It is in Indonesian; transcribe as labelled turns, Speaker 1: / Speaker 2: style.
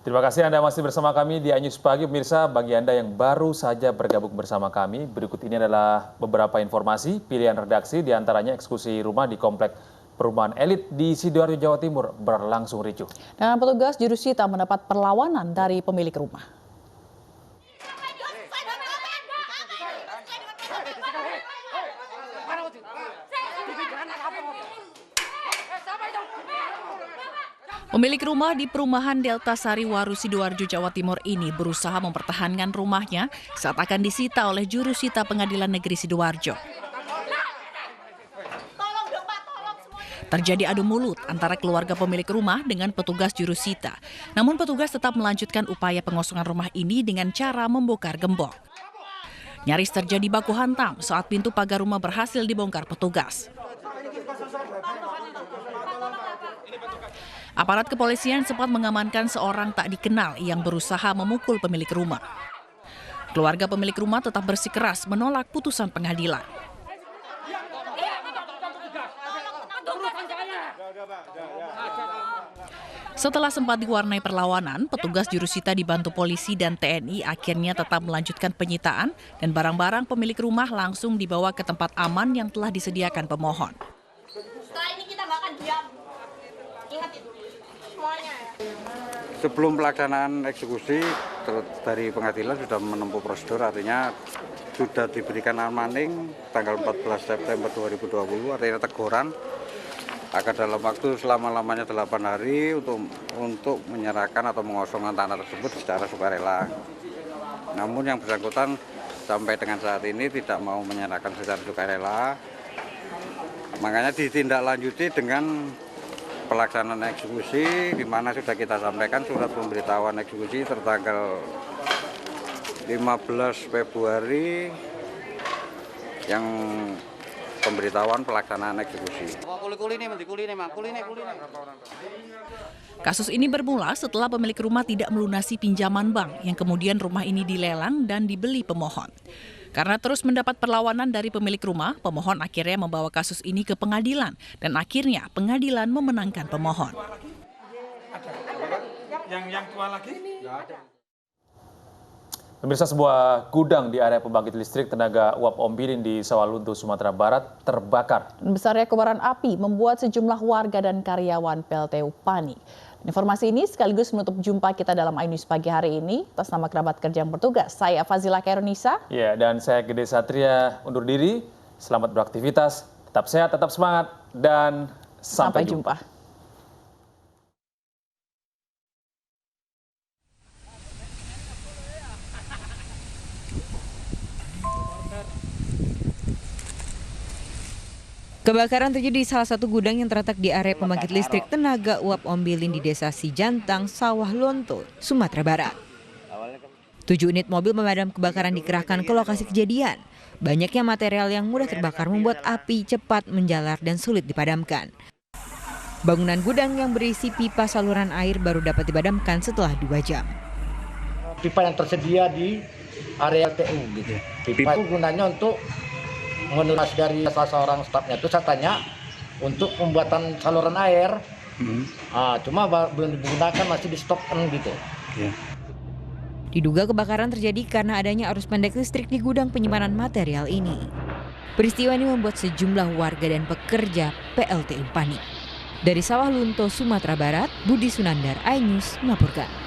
Speaker 1: Terima kasih Anda masih bersama kami di iNews Pagi. Pemirsa, bagi Anda yang baru saja bergabung bersama kami, berikut ini adalah beberapa informasi pilihan redaksi, diantaranya eksekusi rumah di komplek perumahan elit di Sidoarjo, Jawa Timur berlangsung ricuh.
Speaker 2: Dan petugas jurusita mendapat perlawanan dari pemilik rumah. Pemilik rumah di perumahan Delta Sari Waru, Sidoarjo, Jawa Timur ini berusaha mempertahankan rumahnya saat akan disita oleh jurusita Pengadilan Negeri Sidoarjo. Terjadi adu mulut antara keluarga pemilik rumah dengan petugas jurusita. Namun petugas tetap melanjutkan upaya pengosongan rumah ini dengan cara membongkar gembok. Nyaris terjadi baku hantam saat pintu pagar rumah berhasil dibongkar petugas. Aparat kepolisian sempat mengamankan seorang tak dikenal yang berusaha memukul pemilik rumah. Keluarga pemilik rumah tetap bersikeras menolak putusan pengadilan. Setelah sempat diwarnai perlawanan, petugas jurusita dibantu polisi dan TNI akhirnya tetap melanjutkan penyitaan dan barang-barang pemilik rumah langsung dibawa ke tempat aman yang telah disediakan pemohon.
Speaker 3: Setelah ini kita nggak akan diam. Ingat itu semuanya ya.
Speaker 4: Sebelum pelaksanaan eksekusi dari pengadilan sudah menempuh prosedur, artinya sudah diberikan amaning tanggal 14 September 2020, artinya teguran akan dalam waktu selama-lamanya 8 hari untuk menyerahkan atau mengosongkan tanah tersebut secara sukarela. Namun yang bersangkutan sampai dengan saat ini tidak mau menyerahkan secara sukarela, makanya ditindaklanjuti dengan pelaksanaan eksekusi, di mana sudah kita sampaikan surat pemberitahuan eksekusi tertanggal 15 Februari yang pemberitahuan pelaksanaan eksekusi.
Speaker 2: Kasus ini bermula setelah pemilik rumah tidak melunasi pinjaman bank yang kemudian rumah ini dilelang dan dibeli pemohon. Karena terus mendapat perlawanan dari pemilik rumah, pemohon akhirnya membawa kasus ini ke pengadilan dan akhirnya pengadilan memenangkan pemohon.
Speaker 1: Yang tua lagi? Pemirsa, sebuah gudang di area pembangkit listrik tenaga uap Ombilin di Sawalunto, Sumatera Barat terbakar.
Speaker 2: Besarnya kobaran api membuat sejumlah warga dan karyawan PLTU panik. Informasi ini sekaligus menutup jumpa kita dalam iNews Pagi hari ini. Atas nama kerabat kerja yang bertugas, saya Fazila Khairunisa.
Speaker 1: Ya, dan saya Gede Satria undur diri. Selamat beraktivitas, tetap sehat, tetap semangat, dan sampai jumpa.
Speaker 5: Kebakaran terjadi di salah satu gudang yang terletak di area pembangkit listrik tenaga uap Ombilin di Desa Sijantang, Sawah Lonto, Sumatera Barat. 7 unit mobil pemadam kebakaran dikerahkan ke lokasi kejadian. Banyaknya material yang mudah terbakar membuat api cepat menjalar dan sulit dipadamkan. Bangunan gudang yang berisi pipa saluran air baru dapat dipadamkan setelah 2 jam.
Speaker 6: Pipa yang tersedia di area TU gitu. Pipa itu gunanya untuk menurut dari salah seorang stafnya itu saya tanya untuk pembuatan saluran air, cuma belum digunakan, masih di stok gitu.
Speaker 5: Diduga kebakaran terjadi karena adanya arus pendek listrik di gudang penyimpanan material ini. Peristiwa ini membuat sejumlah warga dan pekerja PLTU panik. Dari Sawah Lunto, Sumatera Barat, Budi Sunandar, iNews melaporkan.